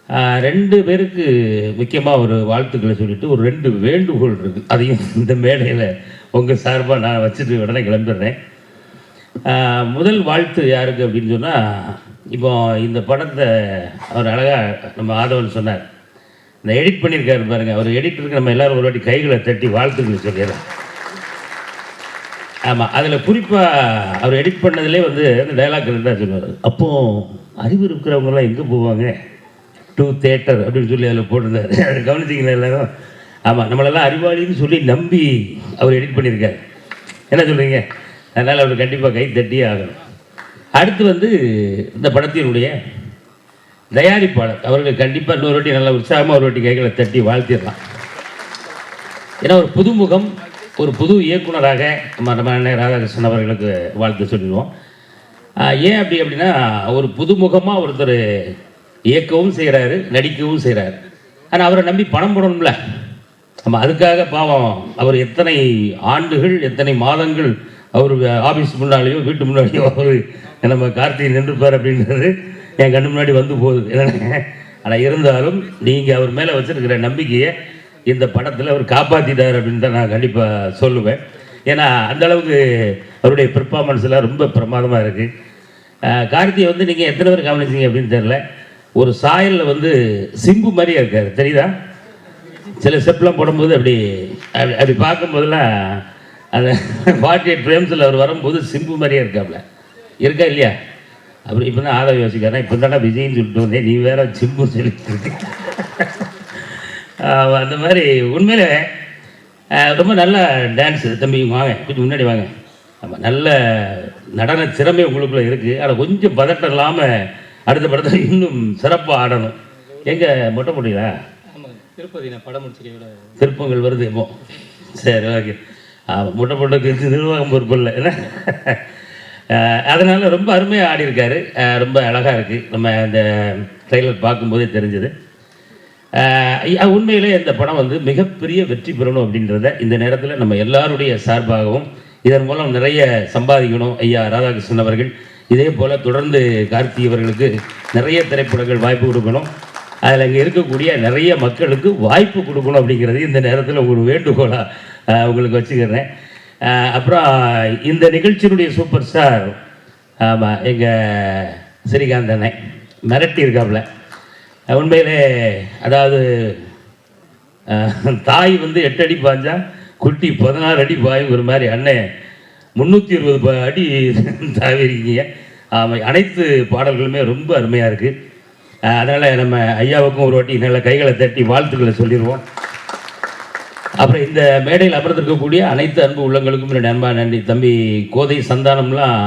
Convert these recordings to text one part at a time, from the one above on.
2 பேருக்கு முக்கியமாக ஒரு வாழ்த்துக்களை சொல்லிவிட்டு ஒரு 2 வேண்டுகோள் இருக்குது. அதையும் இந்த மேடையில் உங்கள் சார்பாக நான் வச்சுட்டு உடனே கிளம்பிடுறேன். முதல் வாழ்த்து யாருக்கு அப்படின்னு சொன்னால், இப்போ இந்த படத்தை அவர் அழகாக நம்ம ஆதவன் சொன்னார், இந்த எடிட் பண்ணியிருக்காரு பாருங்கள், அவர் எடிட்டருக்கு நம்ம எல்லோரும் ஒரு வாட்டி கைகளை தட்டி வாழ்த்துக்களை சொல்லிடுறோம். ஆமாம், அதில் குறிப்பாக அவர் எடிட் பண்ணதிலே வந்து அந்த டைலாக் கரெக்டாக சொன்னார். அப்போது அறிவு இருக்கிறவங்களாம் எங்கே போவாங்க, டு தேட்டர் அப்படின்னு சொல்லி அதில் போட்டிருந்தார். அதை கவனிச்சிங்களா எல்லாரும்? ஆமாம், நம்மளெல்லாம் அறிவாளின்னு சொல்லி நம்பி அவர் எடிட் பண்ணியிருக்காரு. என்ன சொல்கிறீங்க? அதனால் அவர் கண்டிப்பாக கை தட்டியே ஆகணும். அடுத்து வந்து இந்த படத்தினுடைய தயாரிப்பாளர் அவர்கள் கண்டிப்பாக இன்னொரு வாட்டி நல்லா உற்சாகமாக ஒரு வாட்டி கைகளை தட்டி வாழ்த்திடலாம். ஏன்னா ஒரு புதுமுகம், ஒரு புது இயக்குனராக நம்ம அண்ணன் ராதாகிருஷ்ணன் அவர்களுக்கு வாழ்த்து சொல்லிடுவோம். ஏன் அப்படின்னா ஒரு புதுமுகமாக ஒருத்தர் இயக்கவும் செய்கிறாரு, நடிக்கவும் செய்கிறாரு. ஆனால் அவரை நம்பி பணம் போடணும்ல. நம்ம அதுக்காக பாவம் அவர் எத்தனை ஆண்டுகள் எத்தனை மாதங்கள் அவர் ஆஃபீஸ் முன்னாலேயோ வீட்டு முன்னாலேயோ அவர் நம்ம கார்த்திகை நின்றுப்பார் அப்படின்றது என் கண்ணு முன்னாடி வந்து போகுது. என்னென்ன ஆனால் இருந்தாலும் நீங்கள் அவர் மேலே வச்சுருக்கிற நம்பிக்கையை இந்த படத்தில் அவர் காப்பாற்றிட்டார் அப்படின்னு தான் நான் கண்டிப்பாக சொல்லுவேன். ஏன்னா அந்தளவுக்கு அவருடைய பெர்ஃபார்மன்ஸ் எல்லாம் ரொம்ப பிரமாதமாக இருக்குது. கார்த்திகை வந்து நீங்கள் எத்தனை பேர் கவனிச்சிங்க அப்படின்னு தெரில, ஒரு சாயலில் வந்து சிம்பு மாதிரியே இருக்கார், தெரியுதா? சில ஸ்டெப்லாம் போடும்போது அப்படி பார்க்கும்போதெல்லாம் அந்த 48 ஃப்ரேம்ஸில் அவர் வரும்போது சிம்பு மாதிரியே இருக்காப்புல, இருக்கா இல்லையா? அப்படி இப்போ தான் ஆதரவு யோசிக்கிறேன். இப்போ தானே விஜய்ன்னு சொல்லிட்டு வந்தேன், நீ வேற சிம்பு சொல்லிட்டு இருக்கு. அந்த மாதிரி உண்மையிலே ரொம்ப நல்ல டான்ஸு. தம்பி வாங்க, கொஞ்சம் முன்னாடி வாங்க. ஆமாம், நல்ல நடன திறமை உங்களுக்குள்ளே இருக்குது. ஆனால் கொஞ்சம் பதட்டம் இல்லாமல் அடுத்த படத்தை இன்னும் சிறப்பாக ஆடணும். எங்கே மொட்டை போட்டீங்களா? திருப்பதி நான் படம் முடிச்சிருக்கேன். திருப்பங்கள் வருது இப்போ. சரி, ஓகே. மொட்டை போட்டதுக்கு நிர்வாகம் பொறுப்பு இல்லை என்ன? அதனால் ரொம்ப அருமையாக ஆடியிருக்காரு. ரொம்ப அழகாக இருக்குது. நம்ம இந்த ட்ரெய்லர் பார்க்கும்போதே தெரிஞ்சது. உண்மையிலே இந்த படம் வந்து மிகப்பெரிய வெற்றி பெறணும் அப்படின்றத இந்த நேரத்தில் நம்ம எல்லாருடைய சார்பாகவும் இதன் மூலம் நிறைய சம்பாதிக்கணும். ஐயா ராதாகிருஷ்ணன் அவர்கள் இதே போல் தொடர்ந்து கார்த்திகை அவர்களுக்கு நிறைய திரைப்படங்கள் வாய்ப்பு கொடுக்கணும். அதில் இங்கே இருக்கக்கூடிய நிறைய மக்களுக்கு வாய்ப்பு கொடுக்கணும் அப்படிங்கிறது இந்த நேரத்தில் ஒரு வேண்டுகோளாக உங்களுக்கு வச்சுக்கிறேன். அப்புறம் இந்த நிகழ்ச்சியினுடைய சூப்பர் ஸ்டார் ஆமாம் எங்கள் ஸ்ரீகாந்த் அண்ணன் மிரட்டி இருக்காப்புல. உண்மையிலே அதாவது தாய் வந்து 8 அடி பாய்ஞ்சா குட்டி 16 அடி பாயும் ஒரு மாதிரி அண்ணன் 320 அடி தாவிருக்கீங்க. அனைத்து பாடல்களுமே ரொம்ப அருமையாக இருக்குது. அதனால் நம்ம ஐயாவுக்கும் ஒரு வாட்டி நல்ல கைகளை தட்டி வாழ்த்துக்களை சொல்லிடுவோம். அப்புறம் இந்த மேடையில் அமர்ந்திருக்கக்கூடிய அனைத்து அன்பு உள்ளங்களுக்கும் என்னுடைய அன்பா நன்றி. தம்பி கோதை சந்தானம்லாம்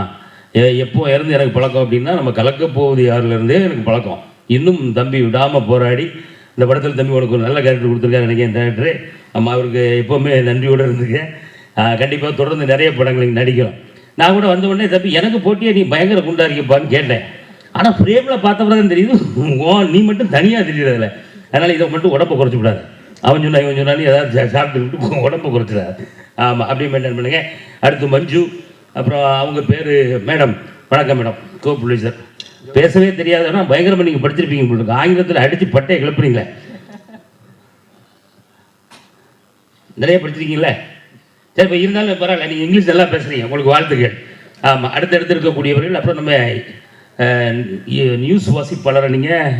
எப்போ இறந்து எனக்கு பழக்கம் அப்படின்னா, நம்ம கலக்கப்போவது யாருலேருந்தே எனக்கு பழக்கம். இன்னும் தம்பி விடாமல் போராடி இந்த படத்தில் தம்பி உனக்கு ஒரு நல்ல கேரக்டர் கொடுத்துருக்காரு நினைக்கிறேன் டேரக்டரு. நம்ம அவருக்கு எப்போவுமே நன்றியோடு இருந்துக்கேன். கண்டிப்பாக தொடர்ந்து நிறைய படங்களுக்கு நடிக்கிறோம். நான் கூட வந்த உடனே தம்பி எனக்கு போட்டியே நீ பயங்கர குண்டா இருக்கிப்பான்னு கேட்டேன். ஆனால் ஃப்ரேமில் பார்த்தப்பதான் தெரியுது நீ மட்டும் தனியாக தெரியுறதில்ல. அதனால் இதை மட்டும் உடம்பை குறைச்சி விடாது. அவன் சொன்னா இவன் சொன்னாலும் ஏதாவது சாப்பிட்டுக்கிட்டு உடம்பை குறைச்சிடாது. ஆமாம், அப்படியே மெயின்டைன் பண்ணுங்க. அடுத்து மஞ்சு, அப்புறம் அவங்க பேர் மேடம். வணக்கம் மேடம், கோப்புள்ளி சார். பேசவே தெரியாதுன்னா பயங்கரமாக நீங்கள் படிச்சிருப்பீங்க உங்களுக்கு. ஆங்கிலத்தில் அடித்து பட்டையை கிளப்புறீங்களே, நிறைய படிச்சிருக்கீங்களே. சரி, இப்போ இருந்தாலும் பரவாயில்ல, நீங்கள் இங்கிலீஷ் நல்லா பேசுகிறீங்க, உங்களுக்கு வாழ்த்துக்கள். ஆமாம், அடுத்தடுத்து இருக்கக்கூடியவர்கள். அப்புறம் நம்ம நியூஸ் வாசிப்பாளரை நீங்கள்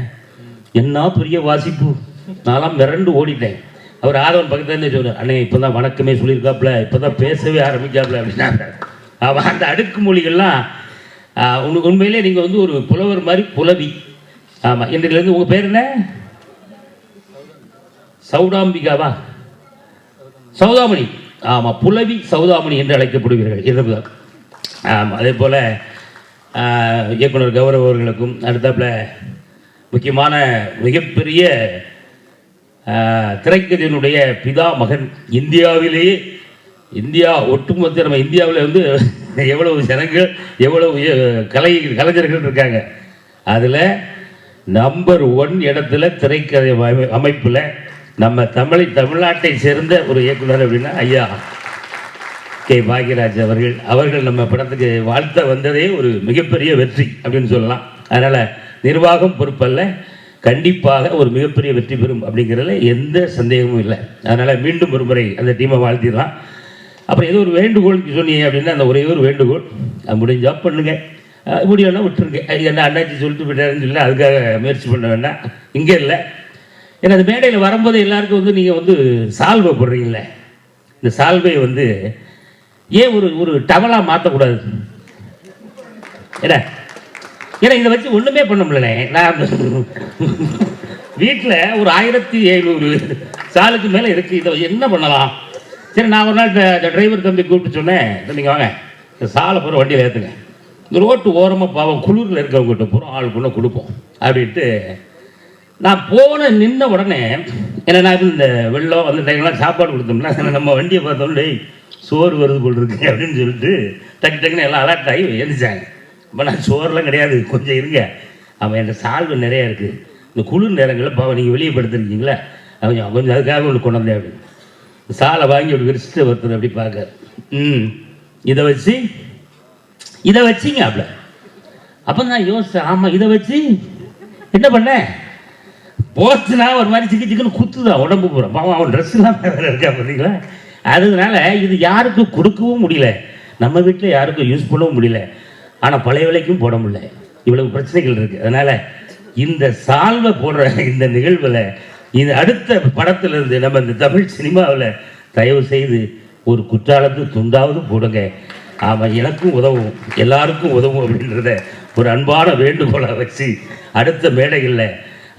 என்ன பெரிய வாசிப்பு, நான்லாம் மிரண்டு ஓடிட்டேன். அவர் ஆதவன் பக்கத்துலேருந்து சொன்னார், அண்ணே இப்போ தான் வணக்கமே சொல்லியிருக்காப்புல, இப்போ தான் பேசவே ஆரம்பிக்காப்புல அப்படின்னாங்க. அவன் அந்த அடுக்கு மொழிகள்லாம் உங்களுக்கு உண்மையிலே நீங்கள் வந்து ஒரு புலவர் மாதிரி புலவி. ஆமாம், இன்றைலேருந்து உங்கள் பேர் என்ன? சௌடாம்பிகாவா? சௌதாமணி. ஆமாம், புலவி சௌதாமணி என்று அழைக்கப்படுவீர்கள் இரவுதான். ஆமாம், அதே போல் இயக்குனர் கௌரவ அவர்களுக்கும் அடுத்தாப்பில் முக்கியமான மிகப்பெரிய திரைக்கதையினுடைய பிதா மகன், இந்தியாவிலேயே ஒட்டுமொத்த நம்ம இந்தியாவில் வந்து எவ்வளவு ஜனங்கள் எவ்வளவு கலைஞர்கள் இருக்காங்க, அதில் நம்பர் 1 இடத்துல திரைக்கதை அமைப்பில் நம்ம தமிழ்நாட்டை சேர்ந்த ஒரு இயக்குனர் அப்படின்னா ஐயா கே பாக்யராஜ் அவர்கள் நம்ம படத்துக்கு வாழ்த்த வந்ததே ஒரு மிகப்பெரிய வெற்றி அப்படின்னு சொல்லலாம். அதனால் நிர்வாகம் பொறுப்பல்ல, கண்டிப்பாக ஒரு மிகப்பெரிய வெற்றி பெறும் அப்படிங்கிறதுல எந்த சந்தேகமும் இல்லை. அதனால் மீண்டும் ஒரு முறை அந்த டீமை வாழ்த்திடலாம். அப்புறம் ஏதோ ஒரு வேண்டுகோள் சொன்னீங்க அப்படின்னா அந்த ஒரே ஒரு வேண்டுகோள், முடிஞ்சா பண்ணுங்க, முடியலன்னா விட்டுருங்க. என்ன அண்ணாச்சி சொல்லிட்டு போயிட்டாருன்னு சொல்லி அதுக்காக முயற்சி பண்ண வேண்டாம். இங்கே இல்லை, ஏன்னா அந்த மேடையில் வரும்போது எல்லாருக்கும் வந்து நீங்கள் வந்து சால்வை போடுறீங்களே, இந்த சால்வையை வந்து ஏன் ஒரு டவலாக மாற்றக்கூடாது? ஏன்னா இதை வச்சு ஒன்றுமே பண்ண முடியல. நான் வீட்டில் ஒரு 1700 சாலுக்கு மேலே இருக்குது, இதை என்ன பண்ணலாம்? சரி, நான் ஒரு நாள் டிரைவர் தம்பி கூப்பிட்டு சொன்னேன், நீங்கள் வாங்க இந்த சாலை பூரா வண்டியில் ஏற்றுங்க, இந்த ரோட்டு ஓரமாக பாவம் குளிரில் இருக்கவங்ககிட்ட பூரா ஆள் கொண்டு கொடுப்போம் அப்படின்ட்டு நான் நின்ன உடனே, ஏன்னா நான் இந்த வெள்ளம் அந்த டைம்லாம் சாப்பாடு கொடுத்தோம்னா நம்ம வண்டியை பார்த்தோன்னே சோறு வருது போல் இருக்கு அப்படின்னு சொல்லிட்டு டக்குன்னு எல்லாம் அலர்ட் ஆகி எழுந்திரிச்சாங்க. இப்போ நான் சோறுலாம் கிடையாது, கொஞ்சம் இருங்க, அவன் என்கிட்ட சால்வு நிறையா இருக்குது, இந்த குளிர் நேரங்களில் பாவம் நீங்கள் வெளியே படுத்துருக்கீங்களா, அவன் கொஞ்சம் அதுக்காக ஒன்று கொண்டு வந்தேன் அப்படின்னு சாலை வாங்கி ஒரு விரிச்சிட்டு ஒருத்தர் அப்படி பார்க்க, இதை வச்சிங்க அப்படி. அப்போ நான் யோசித்தேன், ஆமாம் இதை வச்சு என்ன பண்ணேன், போச்சுனா ஒரு மாதிரி சிக்கன்னு குத்துதான் உடம்பு போகிறோம். பாவம் அவன் ட்ரெஸ்லாம் வேறு இருக்கா பார்த்தீங்களா. அதனால இது யாருக்கும் கொடுக்கவும் முடியல, நம்ம வீட்டில் யாருக்கும் யூஸ் பண்ணவும் முடியல, ஆனால் பழைய விலைக்கும் போட முடியல, இவ்வளவு பிரச்சனைகள் இருக்குது. அதனால் இந்த சால்வை போடுற இந்த நிகழ்வில் இது அடுத்த படத்திலிருந்து நம்ம இந்த தமிழ் சினிமாவில் தயவு செய்து ஒரு குற்றாலத்து துண்டாவது போடுங்க. ஆமாம், எனக்கும் உதவும், எல்லாருக்கும் உதவும் அப்படின்றத ஒரு அன்பான வேண்டுகோளை வச்சு அடுத்த மேடைகளில்,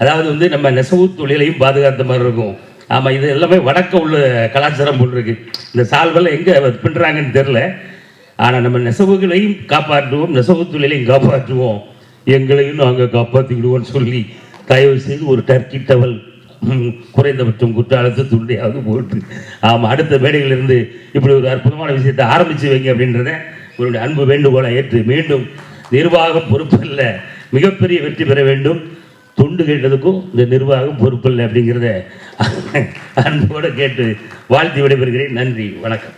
அதாவது வந்து நம்ம நெசவு தொழிலையும் பாதுகாத்த மாதிரி இருக்கும். ஆமாம், இது எல்லாமே வடக்க உள்ள கலாச்சாரம் போல் இருக்கு. இந்த சால்வெல்லாம் எங்கே பின்னுறாங்கன்னு தெரில, ஆனால் நம்ம நெசவுகளையும் காப்பாற்றுவோம், நெசவு தொழிலையும் காப்பாற்றுவோம், எங்களையும் நாங்கள் காப்பாற்றிக்கிடுவோம்னு சொல்லி தயவு செய்து ஒரு டர்க்கி டவல் குறைந்தபட்சம் குற்றாலத்து துண்டையாவது போட்டு, ஆமாம், அடுத்த மேடைகளிலிருந்து இப்படி ஒரு அற்புதமான விஷயத்தை ஆரம்பித்து வைங்க அப்படின்றத உங்களுடைய அன்பு வேண்டுகோளை ஏற்று மீண்டும் நிர்வாகம் பொறுப்பில்லை, மிகப்பெரிய வெற்றி பெற வேண்டும். துண்டு கேட்டதுக்கும் இந்த நிர்வாகம் பொறுப்பில்லை அப்படிங்கிறத அன்போடு கேட்டு வாழ்த்தி விடைபெறுகிறேன். நன்றி, வணக்கம்.